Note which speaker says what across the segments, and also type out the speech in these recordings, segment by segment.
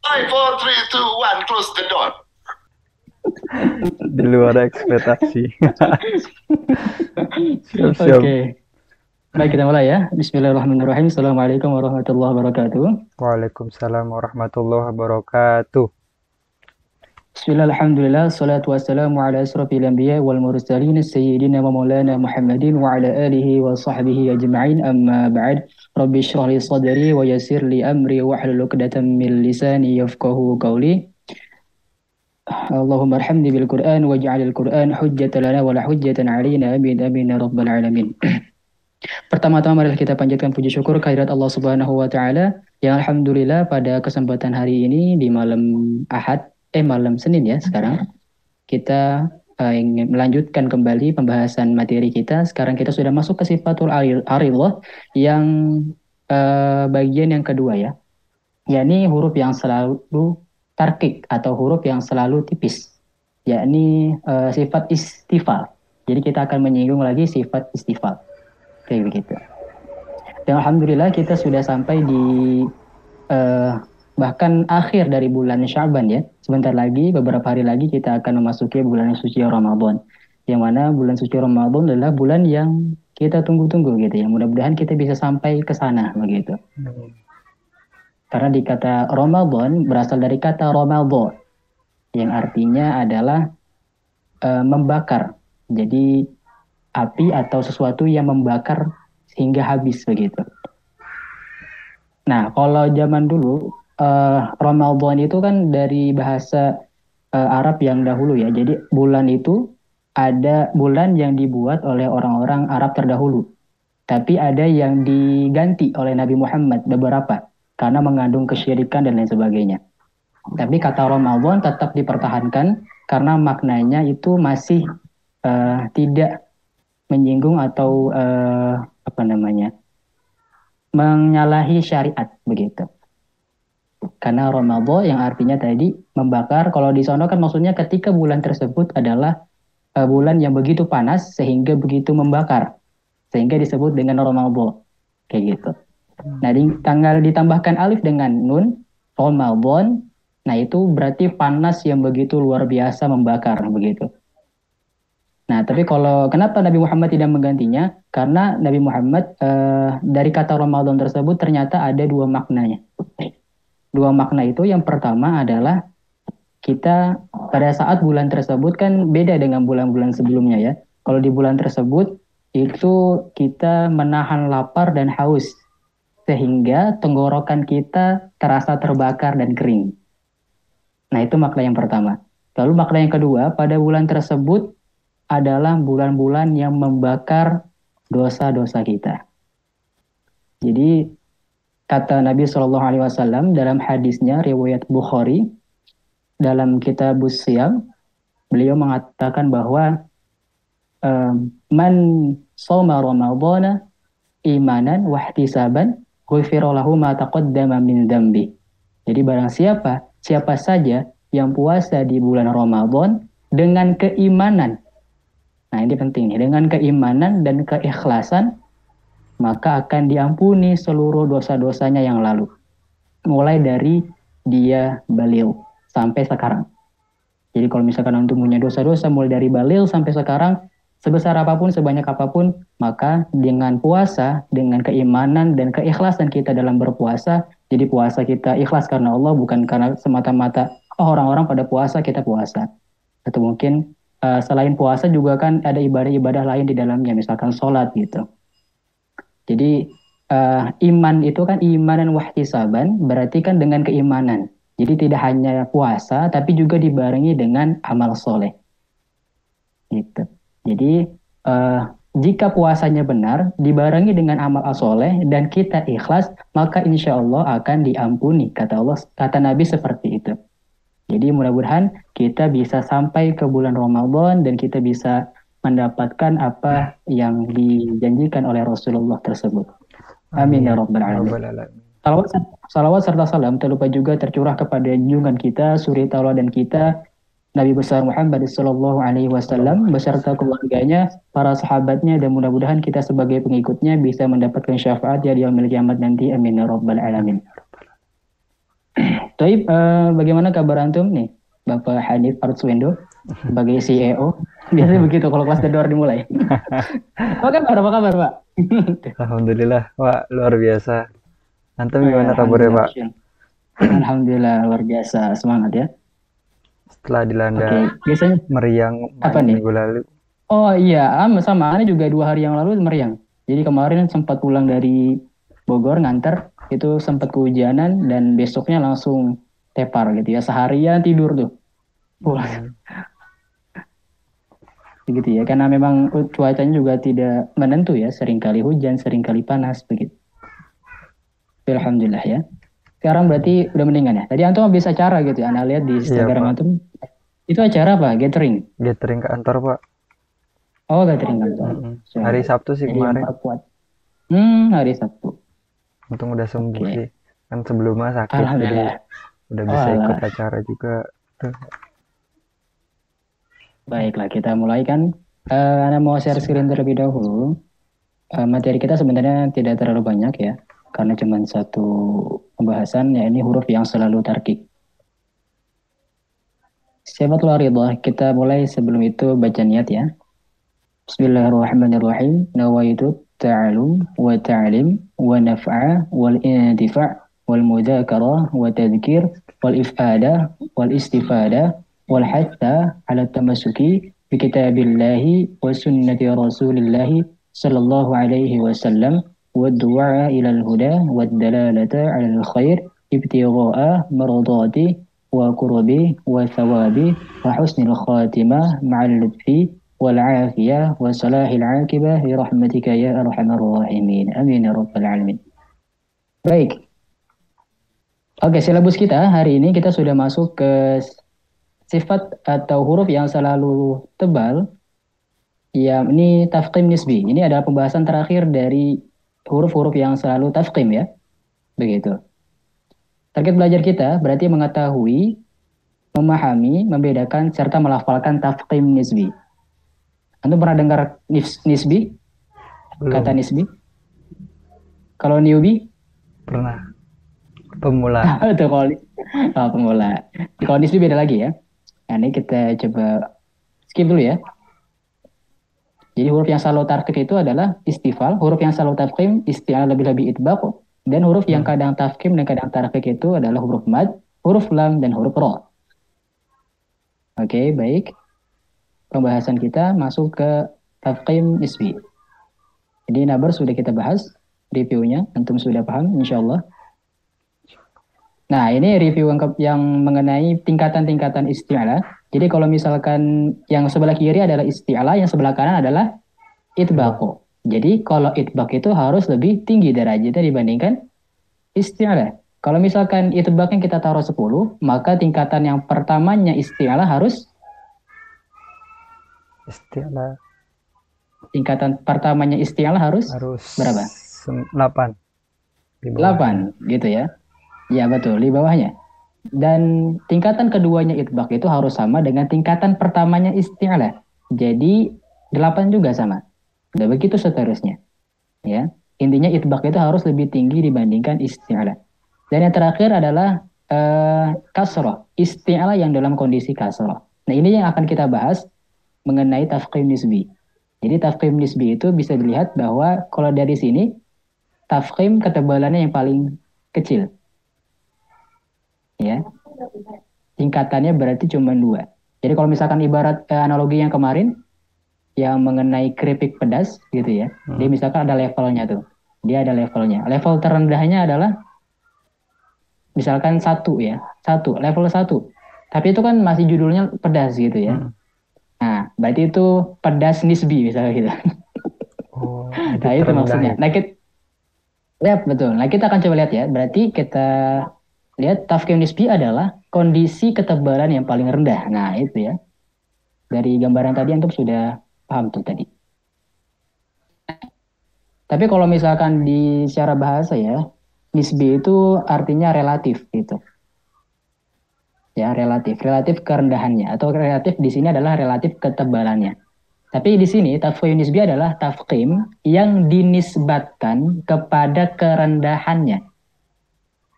Speaker 1: 5, 4, 3, 2, 1, close the door.
Speaker 2: Di luar ekspektasi. Siap-siap.
Speaker 3: Oke. Baik, kita mulai ya. Bismillahirrahmanirrahim. Assalamualaikum warahmatullahi wabarakatuh.
Speaker 2: Waalaikumsalam warahmatullahi wabarakatuh.
Speaker 3: Bismillahirrahmanirrahim. Salatu wassalamu ala asrafil anbiya wal mursalin sayyidina wa maulana Muhammadin wa ala alihi wa sahbihi ajma'in. Amma ba'd. Rabbi shrah li sadri wa yassir li amri wa hlul 'uqdatam min lisani yafqahu qawli. Allahumma arhamni bil Qur'an waj'alil Qur'an hujjatan lana wa la hujjatan 'alaina. Amin amin ya rabbal alamin. Pertama-tama mari kita panjatkan puji syukur kehadirat Allah Subhanahu wa taala yang alhamdulillah pada kesempatan hari ini di malam Senin ya sekarang kita ingin melanjutkan kembali pembahasan materi kita. Sekarang kita sudah masuk ke sifatul aridhah yang bagian yang kedua ya. Yakni huruf yang selalu tarkik atau huruf yang selalu tipis. Yakni sifat istifal. Jadi kita akan menyinggung lagi sifat istifal. Kayak begitu. Dan alhamdulillah kita sudah sampai di bahkan akhir dari bulan Sya'ban ya. Sebentar lagi, beberapa hari lagi kita akan memasuki bulan suci Ramadan. Yang mana bulan suci Ramadan adalah bulan yang kita tunggu-tunggu gitu ya. Mudah-mudahan kita bisa sampai ke sana begitu. Karena di kata Ramadan berasal dari kata Ramadhan yang artinya adalah membakar. Jadi api atau sesuatu yang membakar sehingga habis begitu. Nah, kalau zaman dulu Ramadan itu kan dari bahasa Arab yang dahulu ya. Jadi bulan itu ada bulan yang dibuat oleh orang-orang Arab terdahulu. Tapi ada yang diganti oleh Nabi Muhammad beberapa karena mengandung kesyirikan dan lain sebagainya. Tapi kata Ramadan tetap dipertahankan karena maknanya itu masih tidak menyinggung atau menyalahi syariat begitu. Karena Ramadan yang artinya tadi membakar, kalau di sana kan maksudnya ketika bulan tersebut adalah bulan yang begitu panas sehingga begitu membakar, sehingga disebut dengan Ramadan kayak gitu. Nah, tanggal ditambahkan alif dengan nun, Ramadan, nah itu berarti panas yang begitu luar biasa membakar begitu. Nah, tapi kalau kenapa Nabi Muhammad tidak menggantinya? Karena Nabi Muhammad dari kata Ramadan tersebut ternyata ada dua maknanya. Dua makna itu yang pertama adalah kita pada saat bulan tersebut kan beda dengan bulan-bulan sebelumnya ya. Kalau di bulan tersebut itu kita menahan lapar dan haus sehingga tenggorokan kita terasa terbakar dan kering. Nah, itu makna yang pertama. Lalu makna yang kedua, pada bulan tersebut adalah bulan-bulan yang membakar dosa-dosa kita. Jadi kata Nabi Shallallahu Alaihi Wasallam dalam hadisnya riwayat Bukhari dalam kitab Siyam, beliau mengatakan bahwa man shoma ramadhana imanan wahtisaban ghufira lahu ma taqaddama min dzambi. Jadi barang siapa saja yang puasa di bulan Ramadan dengan keimanan. Nah, ini penting nih, dengan keimanan dan keikhlasan maka akan diampuni seluruh dosa-dosanya yang lalu. Mulai dari dia balighh sampai sekarang. Jadi kalau misalkan antum punya dosa-dosa mulai dari balighh sampai sekarang, sebesar apapun, sebanyak apapun, maka dengan puasa, dengan keimanan dan keikhlasan kita dalam berpuasa, jadi puasa kita ikhlas karena Allah, bukan karena semata-mata orang-orang pada puasa kita puasa. Atau mungkin selain puasa juga kan ada ibadah-ibadah lain di dalamnya, misalkan sholat gitu. Jadi iman itu kan imanan wahtisaban, berarti kan dengan keimanan. Jadi tidak hanya puasa, tapi juga dibarengi dengan amal soleh. Gitu. Jadi jika puasanya benar, dibarengi dengan amal soleh dan kita ikhlas, maka insya Allah akan diampuni. Kata Nabi seperti itu. Jadi mudah-mudahan kita bisa sampai ke bulan Ramadan dan kita bisa mendapatkan apa yang dijanjikan oleh Rasulullah tersebut. Amin ya rabbal alamin. Salawat serta salam terlupa juga tercurah kepada junjungan kita, suri tauladan kita, Nabi besar Muhammad sallallahu alaihi wasallam beserta keluarganya, para sahabatnya, dan mudah-mudahan kita sebagai pengikutnya bisa mendapatkan syafaat di yaumil kiamat nanti. Amin ya rabbal alamin. Toib, bagaimana kabar antum nih, Bapak Hanif Arswendo sebagai CEO? Biasanya begitu kalau kelas The Door dimulai. Apa kabar, Pak?
Speaker 2: Alhamdulillah, Pak, luar biasa. Antum
Speaker 3: Oh, ya,
Speaker 2: gimana kabarnya,
Speaker 3: Alhamdulillah.
Speaker 2: Pak?
Speaker 3: Alhamdulillah, luar biasa. Semangat ya.
Speaker 2: Setelah dilanda
Speaker 3: Oke, biasanya
Speaker 2: meriang
Speaker 3: apa nih?
Speaker 2: minggu lalu.
Speaker 3: Oh iya, sama. Ini juga 2 hari yang lalu meriang. Jadi kemarin sempat pulang dari Bogor nganter, itu sempat kehujanan dan besoknya langsung tepar gitu ya. Seharian tidur tuh. Pulang. Begitu ya, karena memang cuacanya juga tidak menentu ya, seringkali hujan, seringkali panas begitu. Tapi Alhamdulillah ya. Sekarang berarti udah mendingan ya. Tadi antum habis acara gitu ya, Anda lihat di
Speaker 2: Iya,
Speaker 3: Instagram
Speaker 2: Pak.
Speaker 3: antum. Itu acara apa? Gathering.
Speaker 2: Gathering kantor, Pak.
Speaker 3: Oh, gathering kantor.
Speaker 2: Hari Sabtu sih
Speaker 3: Jadi yang
Speaker 2: kemarin.
Speaker 3: perkuat. Hari Sabtu.
Speaker 2: Untung udah sembuh
Speaker 3: Oke.
Speaker 2: sih. Kan sebelumnya sakit, jadi
Speaker 3: Alhamdulillah.
Speaker 2: udah bisa
Speaker 3: Oh,
Speaker 2: ikut
Speaker 3: alah.
Speaker 2: acara juga. Tuh.
Speaker 3: Baiklah, kita mulai kan. Anda mau share screen terlebih dahulu. Materi kita sebenarnya tidak terlalu banyak ya, karena cuma satu pembahasan, ya ini huruf yang selalu tarkik. Sifatullah ridha, kita mulai sebelum itu baca niat ya. Bismillahirrahmanirrahim. Nawaitu ta'alum wa ta'lim wa naf'a wal intifa' wal mudzakarah wa tadhkir wal ifada wal istifada wal hatta ala tamasuki bi kitabillahi wa sunnati rasulillahi sallallahu alaihi wasallam wa du'a ila al-huda wa dalalata ala al-khair ibtigha'a mardati wa qurbi wa thawabi wa husnil khatimah ma'al lutfi والعافية وصلاح العاقبة برحمتك يا أرحم الراحمين amin ya rabbal alamin. Baik, oke, silabus kita hari ini kita sudah masuk ke sifat atau huruf yang selalu tebal, ya ini tafkhim nisbi. Ini adalah pembahasan terakhir dari huruf-huruf yang selalu tafkhim ya, begitu. Target belajar kita berarti mengetahui, memahami, membedakan serta melafalkan tafkhim nisbi. Anda pernah dengar nisbi?
Speaker 2: Belum.
Speaker 3: Kata nisbi? Kalau newbie?
Speaker 2: Pernah. Pemula.
Speaker 3: Itu kalau pemula. Kalau nisbi beda lagi ya. Nah, ini kita coba skip dulu ya. Jadi huruf yang selalu tarkik itu adalah istifal, huruf yang selalu tafkhim, isti'al lebih-lebih itbaq, dan huruf yang kadang tafkhim dan kadang tarkik itu adalah huruf mad, huruf lam, dan huruf ra. Oke, baik. Pembahasan kita masuk ke tafkhim nisbi. Jadi nabar sudah kita bahas reviewnya, antum sudah paham insyaallah. Nah, ini review yang mengenai tingkatan-tingkatan isti'ala. Jadi kalau misalkan yang sebelah kiri adalah isti'ala, yang sebelah kanan adalah itbaqo. Jadi kalau itbaq itu harus lebih tinggi derajatnya dibandingkan isti'ala. Kalau misalkan itbaqnya kita taruh 10, maka tingkatan yang pertamanya isti'ala harus
Speaker 2: Istilah
Speaker 3: tingkatan pertamanya isti'ala harus berapa?
Speaker 2: 8.
Speaker 3: 8 gitu ya. Ya betul, di bawahnya. Dan tingkatan keduanya itbaq itu harus sama dengan tingkatan pertamanya isti'ala. Jadi 8 juga sama. Dan begitu seterusnya. Ya. Intinya itbaq itu harus lebih tinggi dibandingkan isti'ala. Dan yang terakhir adalah kasrah. Isti'ala yang dalam kondisi kasrah. Nah, ini yang akan kita bahas mengenai tafkhim nisbi. Jadi tafkhim nisbi itu bisa dilihat bahwa kalau dari sini tafkhim ketebalannya yang paling kecil. Ya. Tingkatannya berarti cuma 2. Jadi kalau misalkan ibarat analogi yang kemarin yang mengenai keripik pedas gitu ya. Dia misalkan ada levelnya tuh. Dia ada levelnya. Level terendahnya adalah misalkan 1 ya. 1, level 1. Tapi itu kan masih judulnya pedas gitu ya. Nah, berarti itu pedas nisbi misalnya gitu.
Speaker 2: Oh,
Speaker 3: Nah, itu maksudnya. Nah, lihat betul. Nah, kita akan coba lihat ya. Berarti kita lihat tafkhim nisbi adalah kondisi ketebalan yang paling rendah. Nah, itu ya. Dari gambaran tadi antum sudah paham tuh tadi. Tapi kalau misalkan di secara bahasa ya, nisbi itu artinya relatif gitu. Ya, relatif kerendahannya atau relatif di sini adalah relatif ketebalannya. Tapi di sini tafkhim nisbi adalah tafkhim yang dinisbatkan kepada kerendahannya.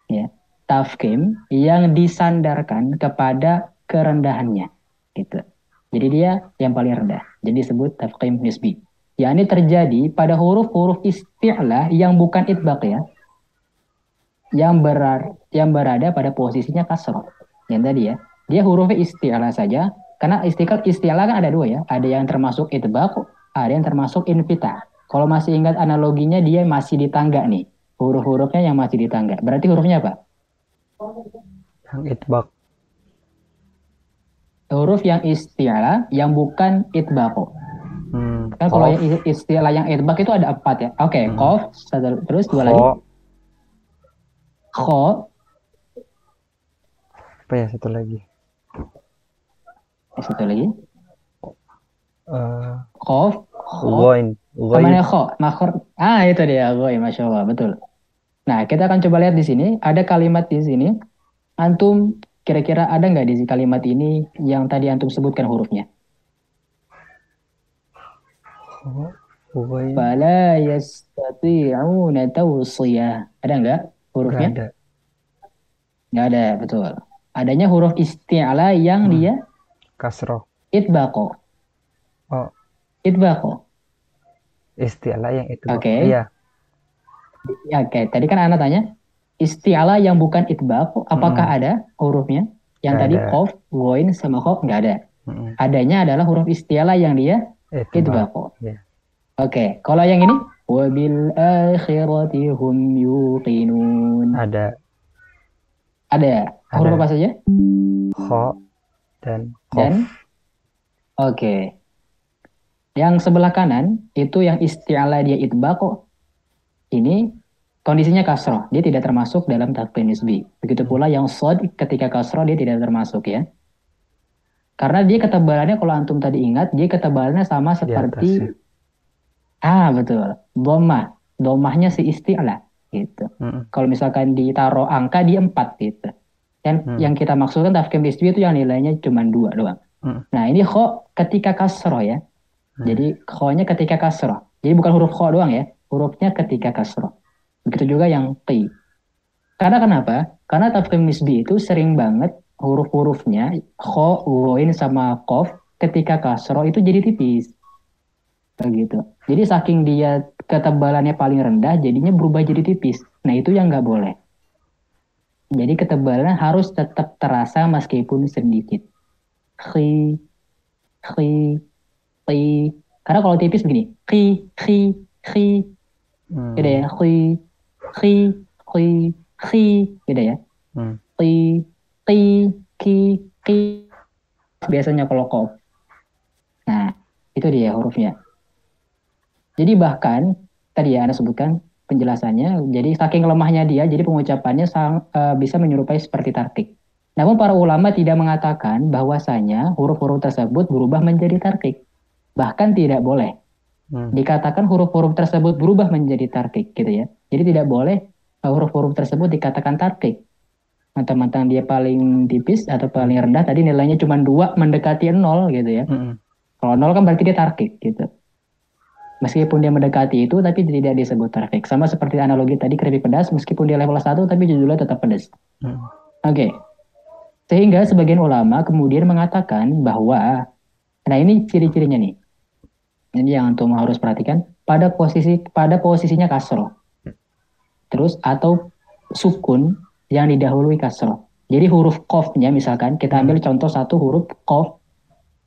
Speaker 3: Ya. tafkhim yang disandarkan kepada kerendahannya, gitu. Jadi dia yang paling rendah. Jadi disebut tafkhim nisbi. Ya, ini terjadi pada huruf-huruf isti'la yang bukan itbaq ya, yang berada pada posisinya kasroh. Yang tadi ya, dia hurufnya isti'la saja. Karena isti'la kan ada dua ya, ada yang termasuk itbaq, ada yang termasuk infitah. Kalau masih ingat analoginya, dia masih di tangga nih. Huruf-hurufnya yang masih di tangga. Berarti hurufnya apa?
Speaker 2: Yang itbaq.
Speaker 3: Huruf yang isti'la yang bukan itbaq. Kan kalau
Speaker 2: Qaf,
Speaker 3: yang istilah yang itbaq itu ada 4 ya. Oke, qaf, terus dua lagi.
Speaker 2: kha,
Speaker 3: Kho,
Speaker 2: apa ya satu lagi?
Speaker 3: satu lagi.
Speaker 2: Eh,
Speaker 3: Qaf, kho,
Speaker 2: Ghain.
Speaker 3: namanya kho, makhor. Ah, itu dia, gue, masya Allah, betul. Nah, kita akan coba lihat di sini. Ada kalimat di sini. Antum kira-kira ada nggak di kalimat ini yang tadi antum sebutkan hurufnya?
Speaker 2: Ghain.
Speaker 3: Fala yastati'una tawsiyah. Ada nggak
Speaker 2: Nggak
Speaker 3: hurufnya?
Speaker 2: ada.
Speaker 3: Nggak ada, betul. Adanya huruf isti'la yang dia
Speaker 2: Kasroh.
Speaker 3: itbaqo.
Speaker 2: Oh,
Speaker 3: Itbaqo.
Speaker 2: istilah yang itbaq.
Speaker 3: Oke.
Speaker 2: Iya.
Speaker 3: Ya, oke. Tadi kan Ana tanya, isti'la yang bukan itbaq, apakah ada hurufnya? Yang
Speaker 2: Nggak
Speaker 3: tadi
Speaker 2: ada.
Speaker 3: qaf, ghain, sama kho, nggak ada. Adanya adalah huruf isti'la yang dia
Speaker 2: Itbaq.
Speaker 3: itbaq.
Speaker 2: Iya.
Speaker 3: Oke. Kalau yang ini, wabil akhirati hum yuqinun.
Speaker 2: Ada
Speaker 3: Ada. Huruf
Speaker 2: Ada.
Speaker 3: apa saja?
Speaker 2: kha dan qaf.
Speaker 3: Dan oke. Yang sebelah kanan itu yang isti'la dia itbaq. Ini kondisinya kasroh, dia tidak termasuk dalam tafkhim nisbi. Begitu pula yang shad ketika kasroh dia tidak termasuk ya. Karena dia ketebalannya kalau antum tadi ingat, dia ketebalannya sama
Speaker 2: Di
Speaker 3: seperti
Speaker 2: atasnya.
Speaker 3: betul, dhammah. Dhammahnya si isti'la gitu. Kalau misalkan ditaruh angka di 4 gitu. Dan yang kita maksudkan tafkhim nisbi itu yang nilainya cuma 2 doang. Nah, ini kho ketika kasroh ya. Jadi kho-nya ketika kasroh. Jadi bukan huruf kho doang ya, hurufnya ketika kasroh. Begitu juga yang qi. Karena kenapa? Karena tafkhim nisbi itu sering banget huruf-hurufnya kho, ghain sama qaf ketika kasroh itu jadi tipis. Begitu. Jadi saking dia ketebalannya paling rendah, jadinya berubah jadi tipis. Nah, itu yang nggak boleh. Jadi ketebalannya harus tetap terasa meskipun sedikit. Khi, khi, khi. Karena kalau tipis begini, khi, gitu ya, khi, gitu ya. Ki. Biasanya kalau qaf. Nah, itu dia hurufnya. Jadi bahkan tadi ya Anda sebutkan penjelasannya, jadi saking lemahnya dia, jadi pengucapannya bisa menyerupai seperti tarkik. Namun para ulama tidak mengatakan bahwasanya huruf-huruf tersebut berubah menjadi tarkik. Bahkan tidak boleh dikatakan huruf-huruf tersebut berubah menjadi tarkik gitu ya. Jadi tidak boleh huruf-huruf tersebut dikatakan tarkik. Mentang-mentang dia paling tipis atau paling rendah, tadi nilainya cuma 2 mendekati 0 gitu ya. Kalau 0 kan berarti dia tarkik gitu. Meskipun dia mendekati itu, tapi tidak disebut tarkik. Sama seperti analogi tadi keripik pedas, meskipun dia level 1, tapi judulnya tetap pedas. Oke. Sehingga sebagian ulama kemudian mengatakan bahwa, nah ini ciri-cirinya nih. Ini yang antum harus perhatikan. Pada posisinya kasroh. Terus atau sukun yang didahului kasroh. Jadi huruf qafnya misalkan, kita ambil contoh satu huruf qaf.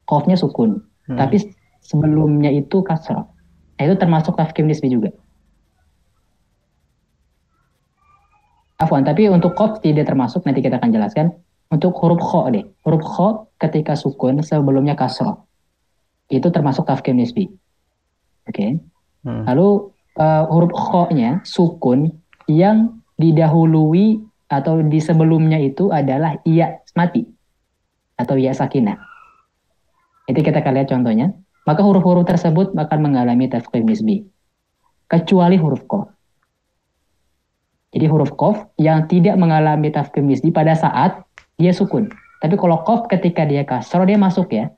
Speaker 3: Qafnya sukun. Tapi sebelumnya itu kasroh. Itu termasuk tafkhim nisbi juga. Afwan, tapi untuk qaf tidak termasuk, nanti kita akan jelaskan. Untuk huruf kho deh. Huruf kho ketika sukun sebelumnya kasroh. Itu termasuk tafkhim nisbi. Oke. Lalu huruf kho-nya sukun yang didahului atau di sebelumnya itu adalah iya mati atau iya sakinah. Itu kita akan lihat contohnya. Maka huruf-huruf tersebut akan mengalami tafkhim nisbi. Kecuali huruf qaf. Jadi huruf qaf yang tidak mengalami tafkhim nisbi pada saat dia sukun. Tapi kalau qaf ketika dia kasroh dia masuk ya.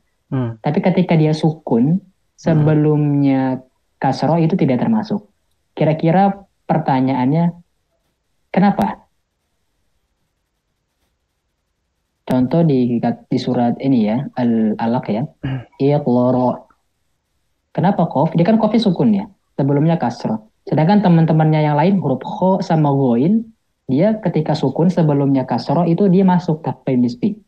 Speaker 3: Tapi ketika dia sukun sebelumnya kasroh itu tidak termasuk. Kira-kira pertanyaannya kenapa? contoh di surat ini ya, Al-Alaq ya. Iqloro. Kenapa kof? Dia kan kofnya sukun ya. Sebelumnya kasroh. Sedangkan teman-temannya yang lain huruf kho sama goin, dia ketika sukun sebelumnya kasroh itu dia masuk tafkhim nisbi.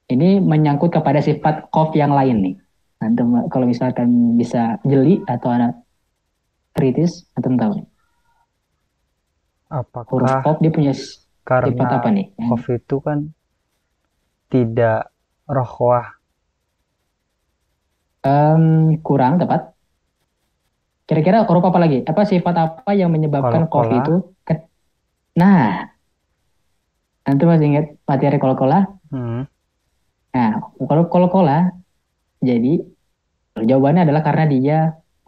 Speaker 3: Ini menyangkut kepada sifat kof yang lain nih. Antum kalau misalkan bisa jeli atau anak kritis, antum tahu nih. Huruf
Speaker 2: Apakah
Speaker 3: kof dia punya sifat apa
Speaker 2: karena
Speaker 3: nih?
Speaker 2: kof itu kan tidak rokhwah?
Speaker 3: Kurang tepat. Kira-kira huruf apa lagi? Apa sifat apa yang menyebabkan kof
Speaker 2: Qalqalah.
Speaker 3: itu? Nah, antum masih ingat materi kol-kolah?
Speaker 2: Hmm.
Speaker 3: Nah, kalau kol-kolah, jadi jawabannya adalah karena dia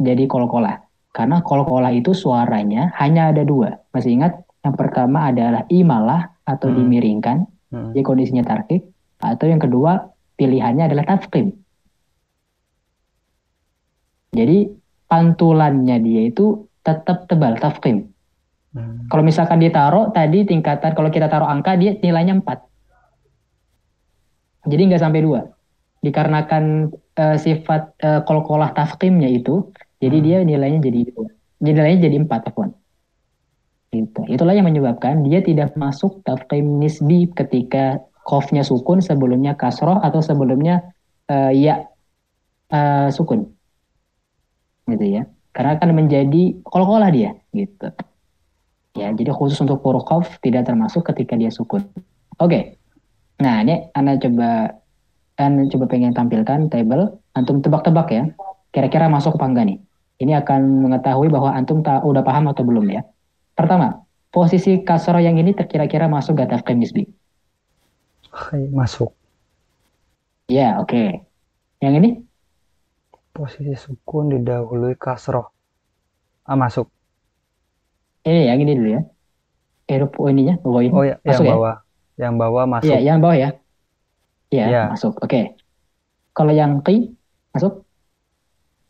Speaker 3: jadi kol-kolah. Karena kol-kolah itu suaranya hanya ada dua. Masih ingat? Yang pertama adalah imalah atau dimiringkan. Jadi kondisinya tarkib. Atau yang kedua pilihannya adalah tafkhim. Jadi pantulannya dia itu tetap tebal, tafkhim. Kalau misalkan ditaruh tadi tingkatan, kalau kita taruh angka dia nilainya 4. Jadi nggak sampai 2. Dikarenakan sifat kol-kolah tafkhimnya itu, jadi dia nilainya jadi 2. Jadi nilainya jadi 4, afwan. Gitu. Itulah yang menyebabkan dia tidak masuk tafkhim nisbi ketika qafnya sukun, sebelumnya kasroh atau sebelumnya ya sukun. Gitu ya. Karena akan menjadi kol-kolah dia, gitu. Ya, jadi khusus untuk huruf qaf tidak termasuk ketika dia sukun. Oke. Nah, ini Anda coba pengen tampilkan table, antum tebak-tebak ya. Kira-kira masuk apa enggak nih? Ini akan mengetahui bahwa antum udah paham atau belum ya. Pertama, posisi kasroh yang ini kira-kira masuk gak tafkhim nisbi?
Speaker 2: Masuk.
Speaker 3: Ya, oke. Yang ini?
Speaker 2: Posisi sukun didahului kasroh. Masuk.
Speaker 3: Yang ini dulu ya. Ininya, ini.
Speaker 2: Oh ya,
Speaker 3: masuk
Speaker 2: yang
Speaker 3: ya?
Speaker 2: bawah. Yang bawah masuk.
Speaker 3: Iya, yang bawah ya. Iya,
Speaker 2: Ya.
Speaker 3: masuk. Oke. Kalau yang qi, masuk?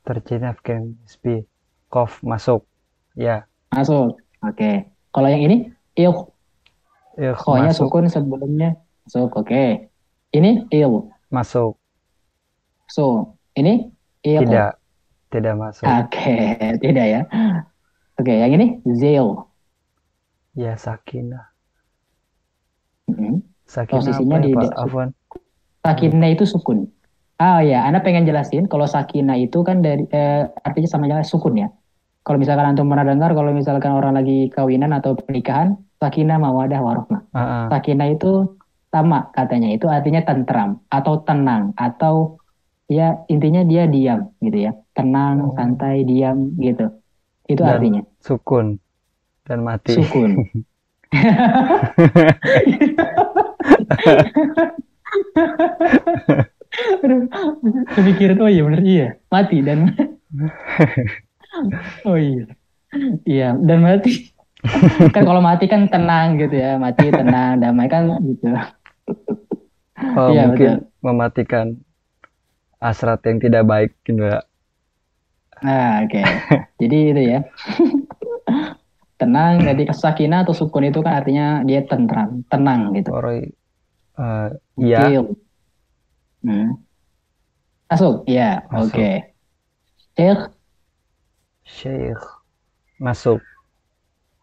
Speaker 2: Terjadi tafkhim nisbi. Qaf masuk. Ya.
Speaker 3: Masuk. Oke. Kalau yang ini? Kho-nya
Speaker 2: Masuk.
Speaker 3: sukun sebelumnya. Masuk, oke. Ini
Speaker 2: Masuk.
Speaker 3: So, ini
Speaker 2: Tidak masuk.
Speaker 3: Oke, tidak ya. Oke, yang ini zil.
Speaker 2: Ya, sakinah.
Speaker 3: Mm-mm.
Speaker 2: Sakinah
Speaker 3: Posisinya
Speaker 2: apa ya,
Speaker 3: di
Speaker 2: Pak Afwan?
Speaker 3: sakinah itu sukun. Ya, Anda pengen jelasin kalau sakinah itu kan dari artinya sama aja sukun ya. Kalau misalkan antum pernah dengar kalau misalkan orang lagi kawinan atau pernikahan, sakinah mawadah warahmah. Sakinah itu sama katanya, itu artinya tentram atau tenang atau ya intinya dia diam gitu ya. Tenang, santai, diam gitu. Itu
Speaker 2: Dan
Speaker 3: artinya.
Speaker 2: sukun dan mati.
Speaker 3: Sukun. Aduh, kepikiran, oh iya bener iya, mati dan oh iya, iya dan mati. Kan kalau mati kan tenang gitu ya, mati tenang, damai kan gitu. Iya,
Speaker 2: Mungkin
Speaker 3: betul.
Speaker 2: mematikan hasrat yang tidak baik gitu ya.
Speaker 3: Nah, oke. Jadi itu ya. Tenang, jadi sakinah atau sukun itu kan artinya dia tentram, tenang gitu.
Speaker 2: Iya.
Speaker 3: Masuk, ya, oke.
Speaker 2: Syekh masuk.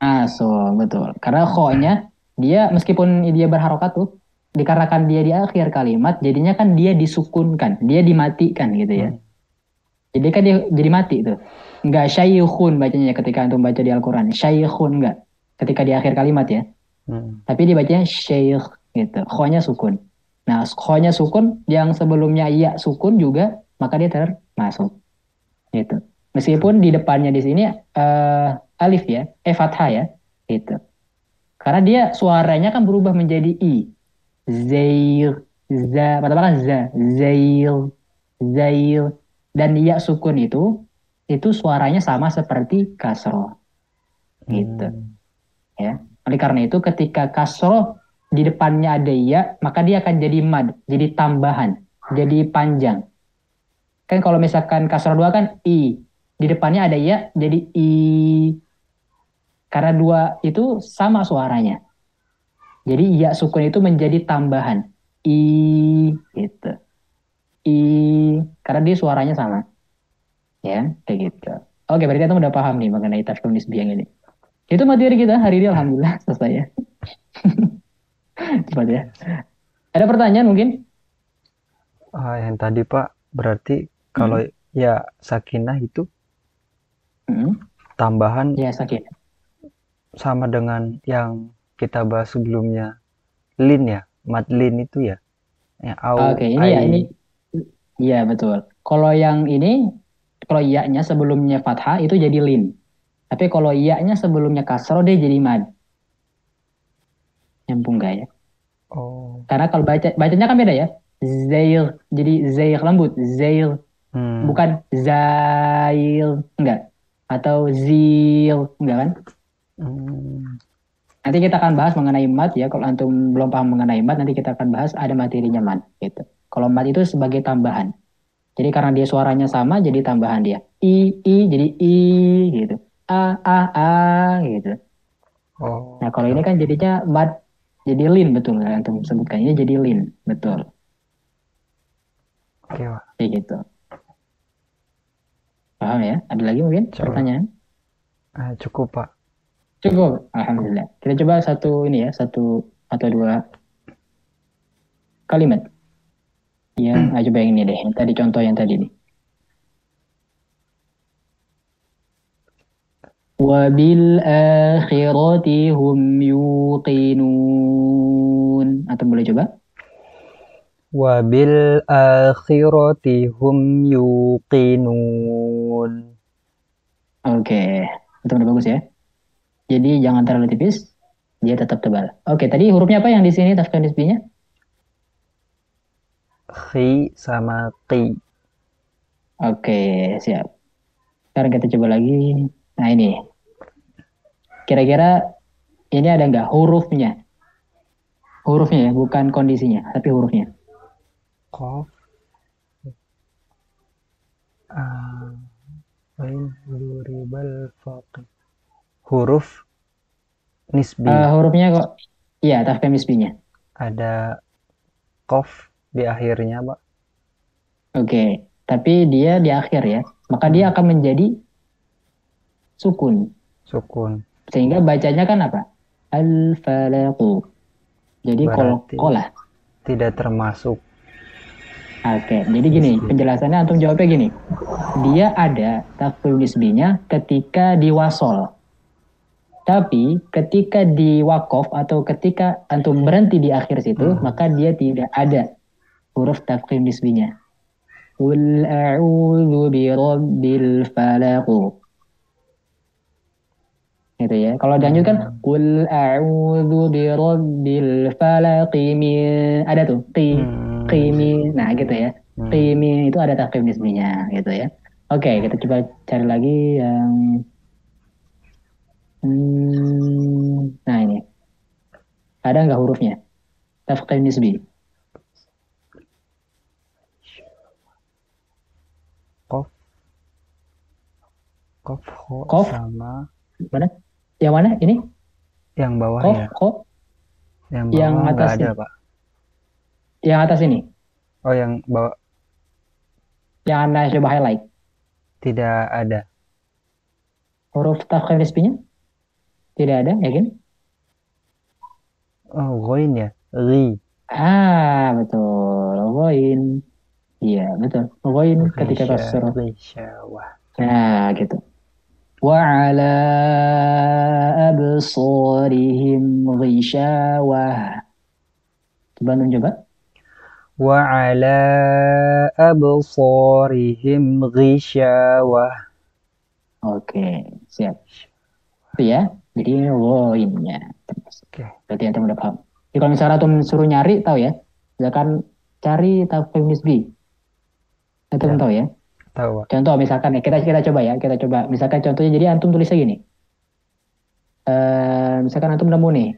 Speaker 3: Masuk, betul. Karena kho-nya dia meskipun dia berharokat tuh, dikarenakan dia di akhir kalimat, jadinya kan dia disukunkan, dia dimatikan gitu ya. Jadi kan dia jadi mati tuh. Enggak syaikhun bacanya ketika antum baca di Al-Quran. Syaikhun enggak. Ketika di akhir kalimat ya. Tapi dibacanya syekh gitu. Kho-nya sukun. Nah, kho-nya sukun yang sebelumnya iya sukun juga, maka dia termasuk. Gitu. Meskipun di depannya di sini alif ya, fathah ya. Gitu. Karena dia suaranya kan berubah menjadi i. Zail, za, katakan za, zail, zail. Dan ya sukun itu suaranya sama seperti kasroh. Gitu. Ya. Oleh karena itu ketika kasroh di depannya ada ya, maka dia akan jadi mad, jadi tambahan, jadi panjang. Kan kalau misalkan kasroh 2 kan i, di depannya ada ya, jadi i. Karena 2 itu sama suaranya. Jadi ya sukun itu menjadi tambahan. I gitu. I karena dia suaranya sama, ya, kayak gitu. Oke, berarti kita udah paham nih mengenai tafsir nisbi yang ini. Itu materi kita hari ini alhamdulillah selesai ya. Cepat ya. Ada pertanyaan mungkin?
Speaker 2: Yang tadi Pak, berarti kalau ya sakinah itu
Speaker 3: Hmm.
Speaker 2: tambahan
Speaker 3: Ya, sakit.
Speaker 2: sama dengan yang kita bahas sebelumnya. Lin ya, madlin itu ya.
Speaker 3: Oke, ini ya ini. Iya, betul. Kalau yang ini, kalau iya-nya sebelumnya fathah itu jadi lin. Tapi kalau iya-nya sebelumnya kasroh dia jadi mad. Nyambung gak ya?
Speaker 2: Oh.
Speaker 3: Karena kalau bacanya kan beda ya. Zail, jadi zail lembut, zail, bukan zail, enggak. Atau zil, enggak kan? Nanti kita akan bahas mengenai mad ya. Kalau antum belum paham mengenai mad, nanti kita akan bahas ada materinya mad gitu. Kalau mad itu sebagai tambahan. Jadi karena dia suaranya sama, jadi tambahan dia. I jadi I gitu. A gitu.
Speaker 2: Oh.
Speaker 3: Nah kalau ini kan jadinya mad, jadi lin betul nggak antum sebutkan ini jadi lin betul.
Speaker 2: Oke Pak.
Speaker 3: Kayak gitu. Paham ya? Ada lagi mungkin pertanyaan?
Speaker 2: Cukup Pak.
Speaker 3: Cukup, alhamdulillah. Kita coba satu ini ya, satu atau dua kalimat. Yang coba yang ini deh. Yang tadi contoh yang tadi nih. وَبِالْآخِرَةِ هُمْ يُوقِنُونَ. Atau boleh coba?
Speaker 2: وَبِالْآخِرَةِ هُمْ يُوقِنُونَ.
Speaker 3: Oke, itu udah bagus ya. Jadi jangan terlalu tipis, dia tetap tebal. Oke, tadi hurufnya apa yang di sini tafsir nisbinya?
Speaker 2: Khi sama qi.
Speaker 3: Oke, siap. Sekarang kita coba lagi. Nah ini, kira-kira ini ada nggak hurufnya? Hurufnya ya, bukan kondisinya, tapi hurufnya.
Speaker 2: Qaf. Huruf nisbi.
Speaker 3: Hurufnya kok, iya tafsir nisbinya.
Speaker 2: Ada qaf di akhirnya Pak.
Speaker 3: Oke, tapi dia di akhir ya, maka dia akan menjadi sukun. Sehingga bacanya kan apa? Al-falaqu. Jadi kolkolah.
Speaker 2: Tidak termasuk.
Speaker 3: Oke, jadi gini, penjelasannya antum jawabnya gini. Dia ada tafsir nisbinya ketika di wasol. Tapi ketika di wakof atau ketika antum berhenti di akhir situ, maka dia tidak ada huruf tafsir nisbinya. Qul a'udzu birabbil falaq. Gitu ya. Kalau dilanjutkan qul a'udzu birabbil falaq ada tuh qimi. Nah, gitu ya. Qimi itu ada tafsir nisbinya gitu ya. Oke, kita coba cari lagi yang nah ini. Ada nggak hurufnya? Tafsir nisbi.
Speaker 2: Qaf sama
Speaker 3: mana? Yang mana ini?
Speaker 2: Yang bawah
Speaker 3: Qaf,
Speaker 2: ya.
Speaker 3: Qaf.
Speaker 2: Yang bawah
Speaker 3: atas
Speaker 2: ada Pak.
Speaker 3: Yang atas ini.
Speaker 2: Oh, yang bawah.
Speaker 3: Yang Anda coba highlight.
Speaker 2: Tidak ada.
Speaker 3: Huruf tafsir nisbinya? Tidak ada, yakin?
Speaker 2: Oh, ghain ya. Ri.
Speaker 3: Betul. Ghain. Iya, betul. Ghain ketika kasar. Nah, gitu. Wa ala absarihim ghishawah. Coba coba.
Speaker 2: Wa ala absarihim ghishawah.
Speaker 3: Oke, siap. Itu ya. Jadi ini ghainnya. Oke. Berarti antum udah paham. Jadi kalau misalnya antum suruh nyari, tahu ya. Misalkan cari tafsir nisbi. Antum tahu ya.
Speaker 2: Tahu.
Speaker 3: Contoh misalkan ya, kita coba ya, kita coba. Misalkan contohnya jadi antum tulisnya gini. Misalkan antum nemu nih.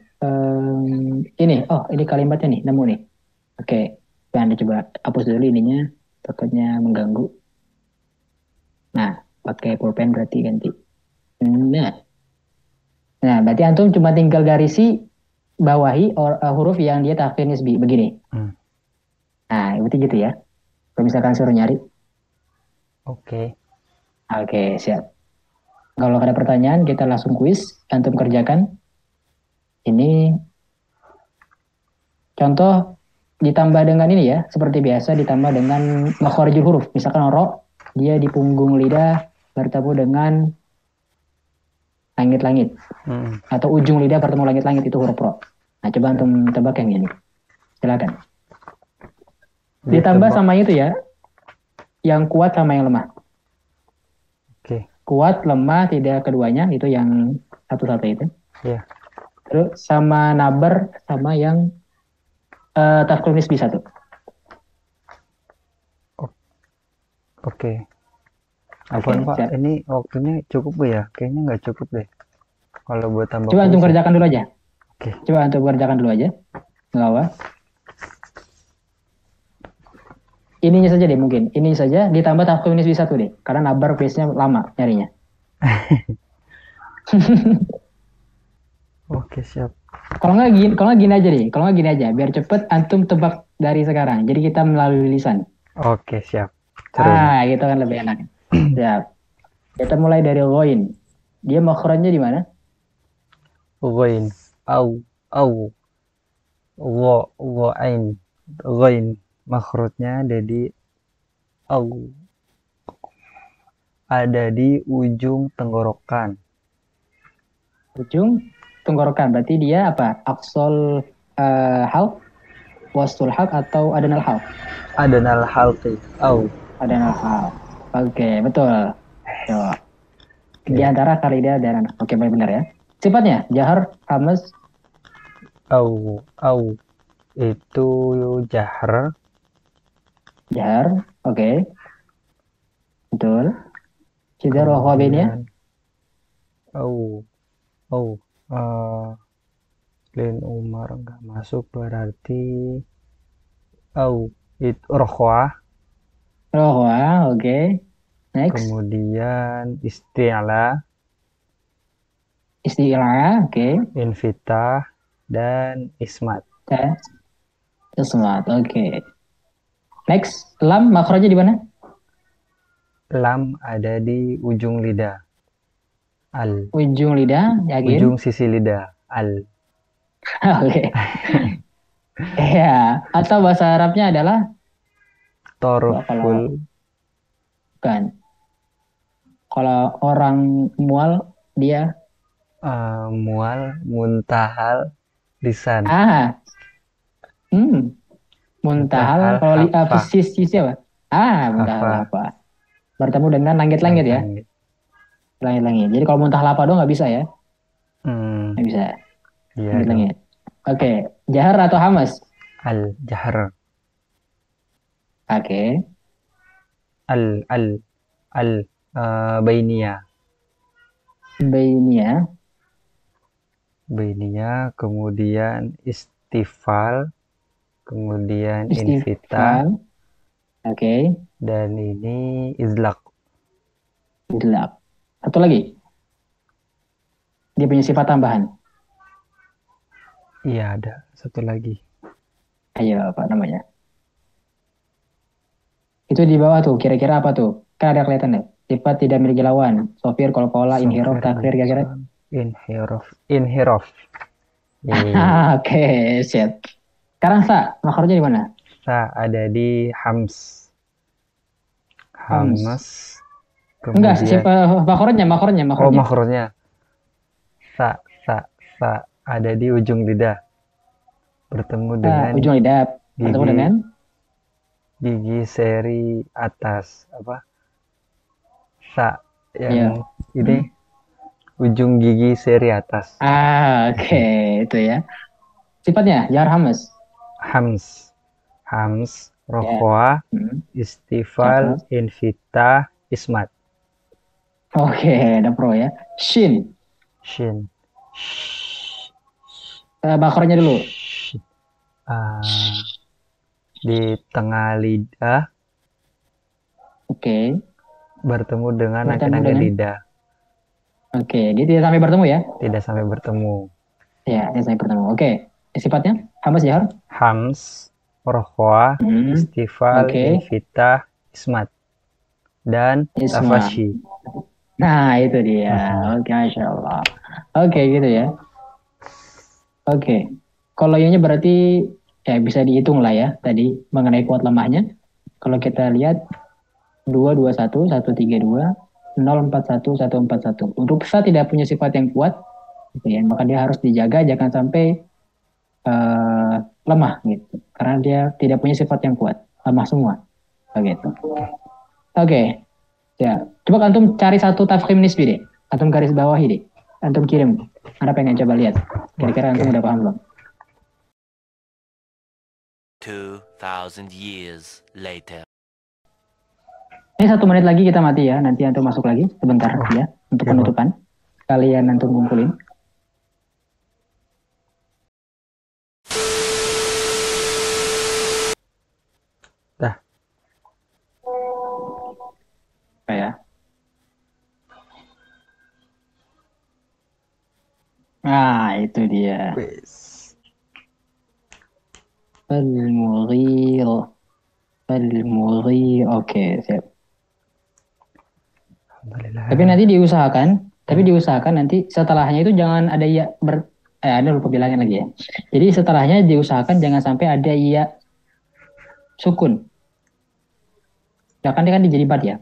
Speaker 3: Ini, ini kalimatnya nih, nemu nih. Oke, Anda coba hapus dulu ininya, takutnya mengganggu. Nah, pakai pulpen berarti ganti. Nah, berarti antum cuma tinggal garisi bawahi huruf yang dia tafsir nisbi begini. Nah, berarti gitu ya. Kalau misalkan suruh nyari.
Speaker 2: Oke.
Speaker 3: Oke, siap. Kalau ada pertanyaan, kita langsung kuis. Antum kerjakan. Ini contoh ditambah dengan ini ya. Seperti biasa ditambah dengan makharijul huruf. Misalkan ro, dia di punggung lidah bertemu dengan langit-langit. Atau ujung lidah bertemu langit-langit, itu huruf ro. Nah, coba antum tebak yang ini. Silakan. Ditambah
Speaker 2: Ditebak.
Speaker 3: sama itu ya. Yang kuat sama yang lemah.
Speaker 2: Oke.
Speaker 3: Kuat, lemah, tidak keduanya. Itu yang satu-satu itu.
Speaker 2: Ya.
Speaker 3: Terus sama nabar sama yang tafkhim nisbi satu.
Speaker 2: Oke.
Speaker 3: Oke,
Speaker 2: Apaan Pak?
Speaker 3: siap.
Speaker 2: Ini waktunya cukup ya? Kayaknya nggak cukup deh. Kalau buat tambah
Speaker 3: Coba antum
Speaker 2: kuis ya.
Speaker 3: kerjakan dulu aja.
Speaker 2: Oke.
Speaker 3: Coba antum kerjakan dulu aja. Nggak apa. Ininya saja deh mungkin. Ini saja ditambah tafkhim nisbi satu deh. Karena nabar base-nya lama nyarinya.
Speaker 2: Oke, siap.
Speaker 3: Kalau nggak gini aja deh. Kalau nggak gini aja. Biar cepet antum tebak dari sekarang. Jadi kita melalui lisan.
Speaker 2: Oke, siap. Seru.
Speaker 3: Gitu kan lebih enak. Siap. Kita mulai dari ghoin. Dia makhrajnya di mana?
Speaker 2: Ghain. Au. Ghain. Ghain. Makhrajnya ada di au. Ada di ujung tenggorokan.
Speaker 3: Ujung tenggorokan. Berarti dia apa? Aqsal halq, wastul halq atau adanal halq?
Speaker 2: Adanal halqi. Au.
Speaker 3: Adanal halq. Oke, betul. Coba. Di antara kalidah dan oke, benar ya. Sifatnya jahar, hamas,
Speaker 2: Au. Itu jahr.
Speaker 3: jahar. Oke, betul. Sidar wa khawabinya.
Speaker 2: Kemudian Lin Umar nggak masuk berarti itu rohwah.
Speaker 3: Rohwa, oke. Next.
Speaker 2: Kemudian isti'la,
Speaker 3: Istilah, oke.
Speaker 2: invitah, dan ismat.
Speaker 3: Tes. Ismat, oke. Next, lam makhrajnya di mana?
Speaker 2: Lam ada di ujung lidah. Al.
Speaker 3: Ujung lidah, yakin?
Speaker 2: Ujung sisi lidah. Al.
Speaker 3: Oke. Ya, atau bahasa Arabnya adalah
Speaker 2: Torful.
Speaker 3: bukan. Kalau orang mual dia
Speaker 2: Mual, muntahal, lisan.
Speaker 3: Muntahal. Kalau apa sisi apa? Muntahal apa? Bertemu dengan langit-langit ya. Langit-langit. Jadi kalau muntahal apa doang nggak bisa ya? Nggak bisa.
Speaker 2: Iya.
Speaker 3: Langit-langit. Oke, jahar atau hamas?
Speaker 2: Al jahr.
Speaker 3: Oke.
Speaker 2: Bainiyah.
Speaker 3: Bainiyah,
Speaker 2: kemudian istifal, kemudian
Speaker 3: Istifal.
Speaker 2: invita,
Speaker 3: Oke.
Speaker 2: dan ini izlaq.
Speaker 3: Izlaq. Satu lagi. Dia punya sifat tambahan.
Speaker 2: Iya, ada satu lagi.
Speaker 3: Ayo, apa namanya? Itu di bawah tuh, kira-kira apa tuh? Kan ada kelihatan deh. Sifat tidak memiliki lawan. Sofir, kolkola, inhirof, takhir, kira-kira.
Speaker 2: Inhirof.
Speaker 3: Oke, siap. Sekarang sa, makhrajnya di mana?
Speaker 2: Sa ada di hams. Hams.
Speaker 3: Enggak, makhrajnya.
Speaker 2: Oh, makhrajnya. Sa ada di ujung lidah. Bertemu dengan
Speaker 3: ujung lidah. Bertemu dengan
Speaker 2: gigi seri atas. Apa? Sa yang ini ujung gigi seri atas.
Speaker 3: Oke, itu ya. Sifatnya jar hamas.
Speaker 2: Hams, rohwa, istifal, invita, ismat.
Speaker 3: Oke, ada pro ya. Shin. Bakornya dulu.
Speaker 2: Di tengah lidah.
Speaker 3: Oke.
Speaker 2: Bertemu dengan akhir-akhir lidah.
Speaker 3: Oke, dia tidak sampai bertemu ya?
Speaker 2: Tidak sampai bertemu.
Speaker 3: Ya, tidak sampai bertemu. Oke, sifatnya hamas jahar?
Speaker 2: Hams, Rohwa, Istifal,
Speaker 3: Oke.
Speaker 2: Invitah, Ismat, dan
Speaker 3: Isma.
Speaker 2: Tafashi.
Speaker 3: Nah, itu dia. Oke, Masya Allah. Oke, gitu ya. Oke. Kalau ini berarti ya bisa dihitung lah ya tadi mengenai kuat lemahnya. Kalau kita lihat 221, 132, 041, 141. Untuk Sa tidak punya sifat yang kuat, gitu ya. Maka dia harus dijaga jangan sampai lemah gitu. Karena dia tidak punya sifat yang kuat, lemah semua. Begitu. Oke. Ya, coba antum cari satu tafkhim nisbi deh. Antum garis bawahi deh. Antum kirim. Anda pengen coba lihat. Kira-kira antum udah paham belum?
Speaker 4: 2,000 years later.
Speaker 3: Ini 1 menit lagi kita mati ya. Nanti antum masuk lagi sebentar ya untuk
Speaker 2: ya,
Speaker 3: penutupan. Kalian antum kumpulin.
Speaker 2: Dah.
Speaker 3: Apa ya? Nah, itu dia. Al-Mughir. Al-Mughir. Oke, siap. Tapi nanti diusahakan nanti setelahnya itu jangan ada ya ada lupa bilangin lagi ya. Jadi setelahnya diusahakan jangan sampai ada ya sukun. Ya kan dia kan jadi bad ya.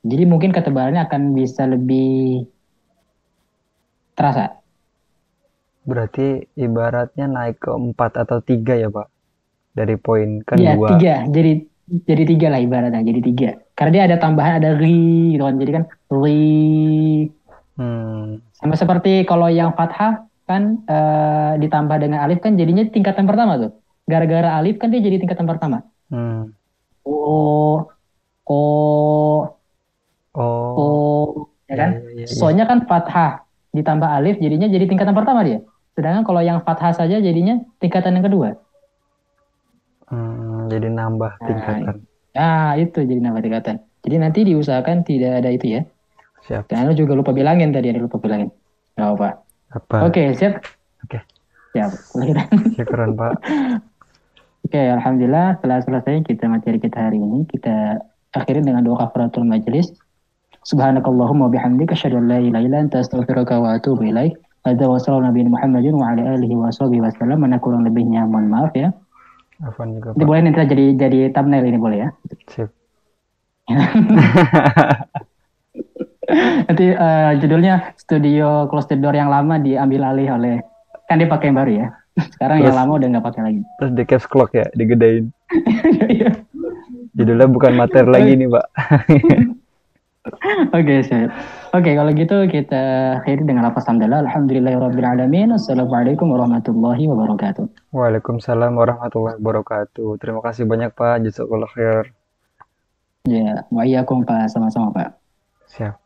Speaker 3: Jadi mungkin ketebalannya akan bisa lebih terasa.
Speaker 2: Berarti ibaratnya naik ke 4 atau 3 ya, Pak? Dari poin kan
Speaker 3: Iya,
Speaker 2: 2.
Speaker 3: 3. Jadi 3 lah ibaratnya. Jadi 3. Karena dia ada tambahan, ada ri gitu kan. Jadi kan ri. Sama seperti kalau yang fathah kan ditambah dengan alif kan jadinya tingkatan pertama tuh. Gara-gara alif kan dia jadi tingkatan pertama. O, ya kan? So-nya kan fathah ditambah alif jadinya jadi tingkatan pertama dia. Sedangkan kalau yang fathah saja jadinya tingkatan yang kedua.
Speaker 2: Jadi nambah tingkatan.
Speaker 3: Nah, itu jadi nambah tingkatan. Jadi nanti diusahakan tidak ada itu ya.
Speaker 2: Siap.
Speaker 3: Dan lu juga lupa bilangin tadi, ada lupa bilangin. Gak apa. Oke, siap.
Speaker 2: Oke.
Speaker 3: Siap.
Speaker 2: Syukuran, Pak.
Speaker 3: Oke, alhamdulillah setelah selesai kita materi kita hari ini, kita akhiri dengan doa kafaratul majelis. Subhanakallahumma bihamdika asyhadu an la ilaha illa anta astaghfiruka wa atubu ilaik. Hadza wa sallallahu nabiyina Muhammadin wa ala alihi wa sahbihi wasallam. Mana kurang lebihnya mohon maaf ya.
Speaker 2: Afwan juga, Pak.
Speaker 3: Ini boleh nanti jadi thumbnail ini boleh ya?
Speaker 2: Sip.
Speaker 3: Nanti judulnya Studio Close the Door yang lama diambil alih oleh, kan dia pakai yang baru ya. Sekarang terus, yang lama udah nggak pakai lagi.
Speaker 2: Terus di caps clock ya, digedein. Judulnya bukan materi lagi nih, Pak.
Speaker 3: Oke, siap. Oke, kalau gitu kita akhiri dengan lafaz hamdalah. Alhamdulillahirabbil alamin. Assalamualaikum warahmatullahi wabarakatuh.
Speaker 2: Waalaikumsalam warahmatullahi wabarakatuh. Terima kasih banyak, Pak. Jazakallahu khair.
Speaker 3: Ya, wa iyyakum, Pak. Sama-sama, Pak.
Speaker 2: Siap.